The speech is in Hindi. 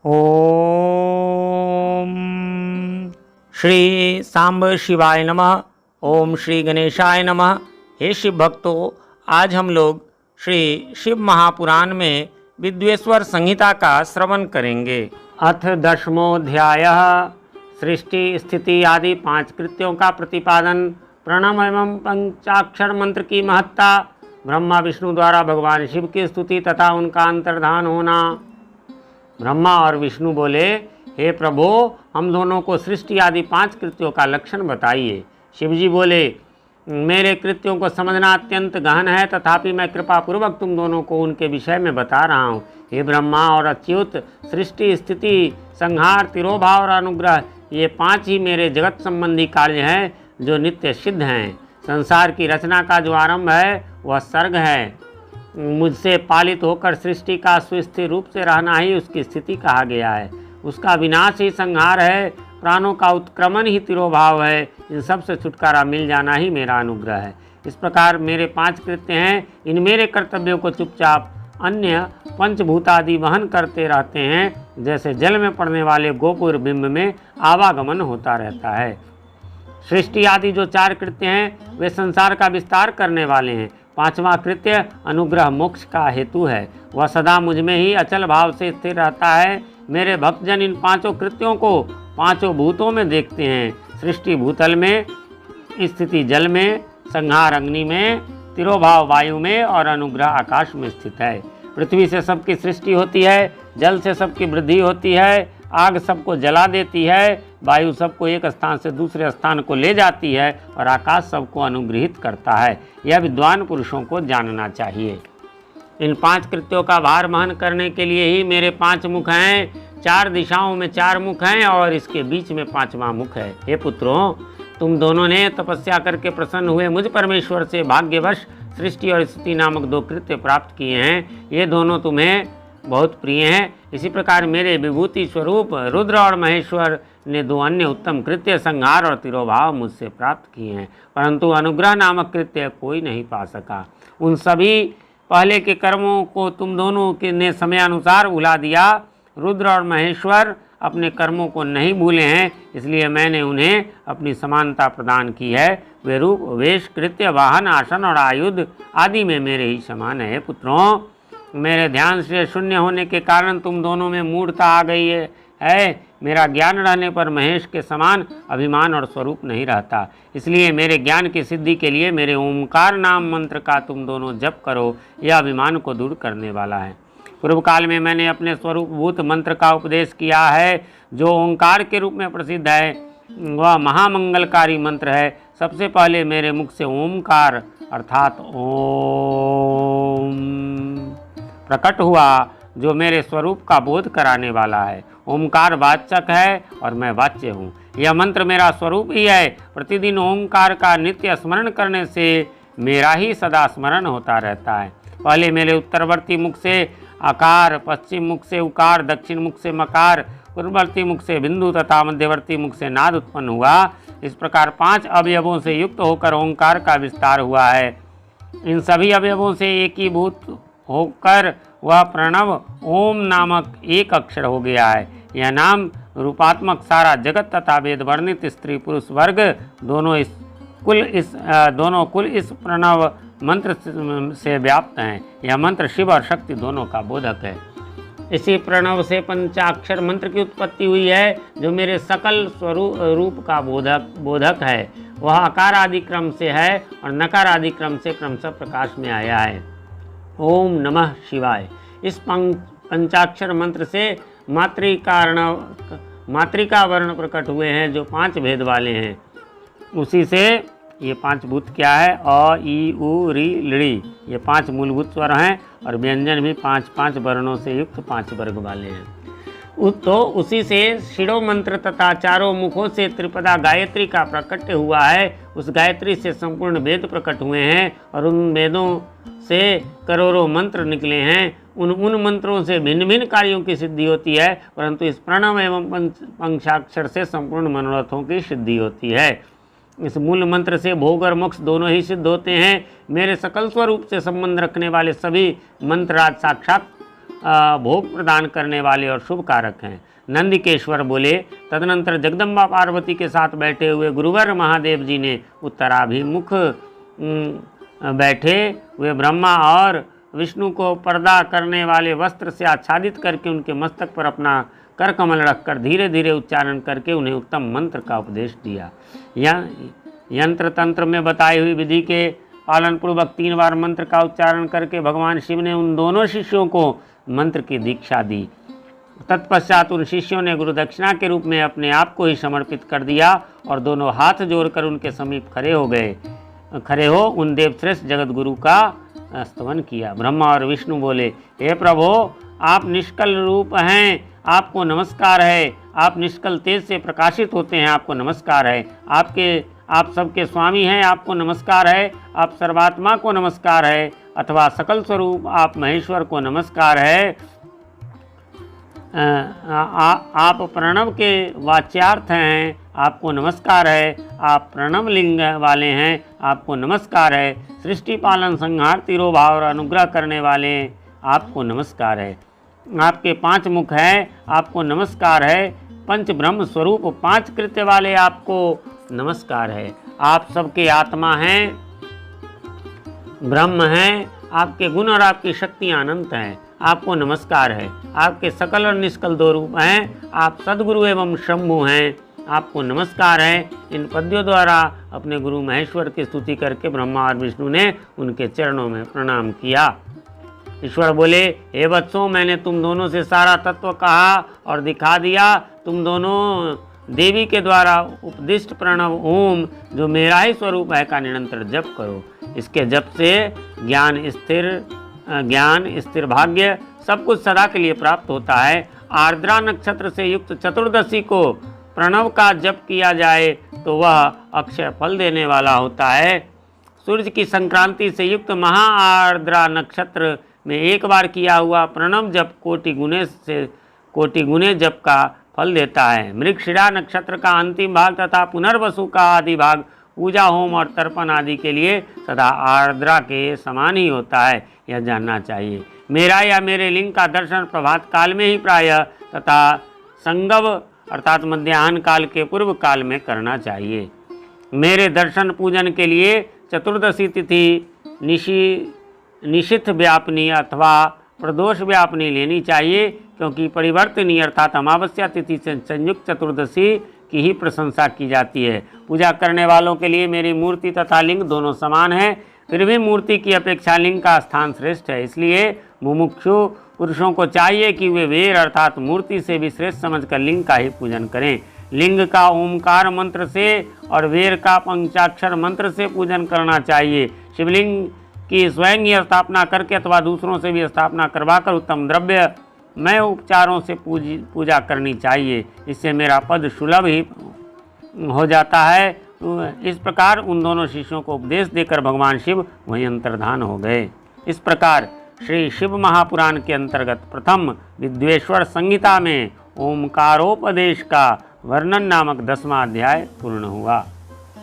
ओम श्री सांब शिवाय नमः। ओम श्री गणेशाय नमः। हे शिव भक्तों, आज हम लोग श्री शिव महापुराण में विद्वेश्वर संहिता का श्रवण करेंगे। अथ दशमोऽध्यायः सृष्टि स्थिति आदि 5 कृत्यों का प्रतिपादन। प्रणव एवं पंचाक्षर मंत्र की महत्ता, ब्रह्मा विष्णु द्वारा भगवान शिव की स्तुति तथा उनका अंतर्धान होना। ब्रह्मा और विष्णु बोले, हे प्रभो, हम दोनों को सृष्टि आदि 5 कृत्यों का लक्षण बताइए। शिवजी बोले, मेरे कृत्यों को समझना अत्यंत गहन है, तथापि मैं कृपा पूर्वक तुम दोनों को उनके विषय में बता रहा हूँ। हे ब्रह्मा और अच्युत, सृष्टि स्थिति संहार तिरोभाव और अनुग्रह, ये 5 ही मेरे जगत संबंधी कार्य हैं जो नित्य सिद्ध हैं। संसार की रचना का जो आरंभ है वह सर्ग है। मुझसे पालित होकर सृष्टि का सुस्थिर रूप से रहना ही उसकी स्थिति कहा गया है। उसका विनाश ही संहार है। प्राणों का उत्क्रमण ही तिरोभाव है। इन सब से छुटकारा मिल जाना ही मेरा अनुग्रह है। इस प्रकार मेरे 5 कृत्य हैं। इन मेरे कर्तव्यों को चुपचाप अन्य पंचभूतादि वहन करते रहते हैं, जैसे जल में पड़ने वाले गोपुर बिंब में आवागमन होता रहता है। सृष्टि आदि जो 4 कृत्य हैं वे संसार का विस्तार करने वाले हैं। 5वां कृत्य अनुग्रह मोक्ष का हेतु है। वह सदा मुझ में ही अचल भाव से स्थिर रहता है। मेरे भक्तजन इन 5 कृत्यों को 5 भूतों में देखते हैं। सृष्टि भूतल में, स्थिति जल में, संहार अग्नि में, तिरोभाव वायु में और अनुग्रह आकाश में स्थित है। पृथ्वी से सबकी सृष्टि होती है, जल से सबकी वृद्धि होती है, आग सबको जला देती है, वायु सबको एक स्थान से दूसरे स्थान को ले जाती है और आकाश सबको अनुग्रहित करता है। यह विद्वान पुरुषों को जानना चाहिए। इन 5 कृत्यों का भार वहन करने के लिए ही मेरे 5 मुख हैं। 4 दिशाओं में 4 मुख हैं और इसके बीच में 5वां मुख है। हे पुत्रों, तुम दोनों ने तपस्या करके प्रसन्न हुए मुझ परमेश्वर से भाग्यवश सृष्टि और स्थिति नामक 2 कृत्य प्राप्त किए हैं। ये दोनों तुम्हें बहुत प्रिय हैं। इसी प्रकार मेरे विभूति स्वरूप रुद्र और महेश्वर ने 2 अन्य उत्तम कृत्य संहार और तिरोभाव मुझसे प्राप्त किए हैं, परंतु अनुग्रह नामक कृत्य कोई नहीं पा सका। उन सभी पहले के कर्मों को तुम दोनों के ने समयानुसार भुला दिया। रुद्र और महेश्वर अपने कर्मों को नहीं भूले हैं, इसलिए मैंने उन्हें अपनी समानता प्रदान की है। वे रूप, वेश, कृत्य, वाहन, आसन और आयुध आदि में मेरे ही समान है। पुत्रों, मेरे ध्यान से शून्य होने के कारण तुम दोनों में मूढ़ता आ गई है। मेरा ज्ञान रहने पर महेश के समान अभिमान और स्वरूप नहीं रहता। इसलिए मेरे ज्ञान की सिद्धि के लिए मेरे ओंकार नाम मंत्र का तुम दोनों जप करो। यह अभिमान को दूर करने वाला है। पूर्व काल में मैंने अपने स्वरूप भूत मंत्र का उपदेश किया है, जो ओंकार के रूप में प्रसिद्ध है। वह महामंगलकारी मंत्र है। सबसे पहले मेरे मुख से ओंकार अर्थात ओम प्रकट हुआ, जो मेरे स्वरूप का बोध कराने वाला है। ओंकार वाचक है और मैं वाच्य हूँ। यह मंत्र मेरा स्वरूप ही है। प्रतिदिन ओंकार का नित्य स्मरण करने से मेरा ही सदा स्मरण होता रहता है। पहले मेरे उत्तरवर्ती मुख से आकार, पश्चिम मुख से उकार, दक्षिण मुख से मकार, पूर्ववर्ती मुख से बिंदु तथा मध्यवर्ती मुख से नाद उत्पन्न हुआ। इस प्रकार 5 अवयवों से युक्त होकर ओंकार का विस्तार हुआ है। इन सभी अवयवों से एकीभूत होकर वह प्रणव ओम नामक एक अक्षर हो गया है। यह नाम रूपात्मक सारा जगत तथा वेद वर्णित स्त्री पुरुष वर्ग दोनों कुल इस प्रणव मंत्र से व्याप्त हैं। यह मंत्र शिव और शक्ति दोनों का बोधक है। इसी प्रणव से पंचाक्षर मंत्र की उत्पत्ति हुई है, जो मेरे सकल स्वरूप का बोधक है। वह आकार आदि क्रम से है और नकार आदि क्रम से क्रमशः प्रकाश में आया है। ओम नमः शिवाय। इस पंचाक्षर मंत्र से मातृका वर्ण प्रकट हुए हैं, जो 5 भेद वाले हैं। उसी से ये 5 भूत क्या है? अ, ई, उ, री, लड़ी, ये 5 मूलभूत स्वर हैं और व्यंजन भी 5 वर्णों से युक्त 5 वर्ग वाले हैं। तो उसी से शिरो मंत्र तथा 4 मुखों से त्रिपदा गायत्री का प्रकट हुआ है। उस गायत्री से संपूर्ण वेद प्रकट हुए हैं और उन वेदों से करोड़ों मंत्र निकले हैं। उन मंत्रों से भिन्न भिन्न कार्यों की सिद्धि होती है, परंतु इस प्रणव एवं पंचाक्षर से संपूर्ण मनोरथों की सिद्धि होती है। इस मूल मंत्र से भोग और मोक्ष दोनों ही सिद्ध होते हैं। मेरे सकल स्वरूप से संबंध रखने वाले सभी मंत्र आज साक्षात भोग प्रदान करने वाले और शुभ कारक हैं। नंदिकेश्वर बोले, तदनंतर जगदम्बा पार्वती के साथ बैठे हुए गुरुवर महादेव जी ने उत्तराभिमुख बैठे हुए ब्रह्मा और विष्णु को पर्दा करने वाले वस्त्र से आच्छादित करके उनके मस्तक पर अपना कर कमल रखकर धीरे धीरे उच्चारण करके उन्हें उत्तम मंत्र का उपदेश दिया। यंत्र तंत्र में बताई हुई विधि के पालन पूर्वक 3 बार मंत्र का उच्चारण करके भगवान शिव ने उन दोनों शिष्यों को मंत्र की दीक्षा दी। तत्पश्चात उन शिष्यों ने गुरु दक्षिणा के रूप में अपने आप को ही समर्पित कर दिया और दोनों हाथ जोड़कर उनके समीप खड़े हो उन देवश्रेष्ठ जगत गुरु का स्तवन किया। ब्रह्मा और विष्णु बोले, हे प्रभो, आप निष्कल रूप हैं, आपको नमस्कार है। आप निष्कल तेज से प्रकाशित होते हैं, आपको नमस्कार है। आप सबके स्वामी हैं, आपको नमस्कार है। आप सर्वात्मा को नमस्कार है, अथवा सकल स्वरूप आप महेश्वर को नमस्कार है। आप प्रणव के वाच्यार्थ हैं, आपको नमस्कार है। आप प्रणव लिंग वाले हैं, आपको नमस्कार है। सृष्टि पालन संहार तिरोभाव और अनुग्रह करने वाले, आपको नमस्कार है। आपके 5 मुख हैं, आपको नमस्कार है। पंच ब्रह्म स्वरूप 5 कृत्य वाले, आपको नमस्कार है। आप सबके आत्मा हैं, ब्रह्म हैं। आपके गुण और आपकी शक्तियाँ अनंत हैं, आपको नमस्कार है। आपके सकल और निष्कल 2 रूप हैं। आप सद्गुरु एवं शंभु हैं, आपको नमस्कार है। इन पद्यों द्वारा अपने गुरु महेश्वर की स्तुति करके ब्रह्मा और विष्णु ने उनके चरणों में प्रणाम किया। ईश्वर बोले, हे वत्सों, मैंने तुम दोनों से सारा तत्व कहा और दिखा दिया। तुम दोनों देवी के द्वारा उपदिष्ट प्रणव ओम, जो मेरा ही स्वरूप है, का निरंतर जप करो। इसके जप से ज्ञान स्थिर भाग्य सब कुछ सदा के लिए प्राप्त होता है। आर्द्रा नक्षत्र से युक्त चतुर्दशी को प्रणव का जप किया जाए तो वह अक्षय फल देने वाला होता है। सूर्य की संक्रांति से युक्त महा आर्द्रा नक्षत्र में एक बार किया हुआ प्रणव जप कोटि गुने जप का फल देता है। मृगशिरा नक्षत्र का अंतिम भाग तथा पुनर्वसु का आदि भाग पूजा, होम और तर्पण आदि के लिए सदा आर्द्रा के समान ही होता है, यह जानना चाहिए। मेरा या मेरे लिंग का दर्शन प्रभात काल में ही प्रायः तथा संगव अर्थात मध्याह्न काल के पूर्व काल में करना चाहिए। मेरे दर्शन पूजन के लिए चतुर्दशी तिथि निशिथ व्यापनी अथवा प्रदोष व्यापनी लेनी चाहिए, क्योंकि परिवर्तनीय अर्थात अमावस्या तिथि से संयुक्त चतुर्दशी की ही प्रशंसा की जाती है। पूजा करने वालों के लिए मेरी मूर्ति तथा लिंग दोनों समान है, फिर भी मूर्ति की अपेक्षा लिंग का स्थान श्रेष्ठ है। इसलिए मुमुक्षु पुरुषों को चाहिए कि वे वेर अर्थात मूर्ति से भी श्रेष्ठ समझकर लिंग का ही पूजन करें। लिंग का ओमकार मंत्र से और वेर का पंचाक्षर मंत्र से पूजन करना चाहिए। शिवलिंग की स्वयं ही स्थापना करके अथवा दूसरों से भी स्थापना करवाकर उत्तम द्रव्य में उपचारों से पूजा करनी चाहिए। इससे मेरा पद सुलभ ही हो जाता है। इस प्रकार उन दोनों शिष्यों को उपदेश देकर भगवान शिव वहीं अंतर्धान हो गए। इस प्रकार श्री शिव महापुराण के अंतर्गत प्रथम विद्वेश्वर संहिता में ओमकारोपदेश का वर्णन नामक 10वां अध्याय पूर्ण हुआ।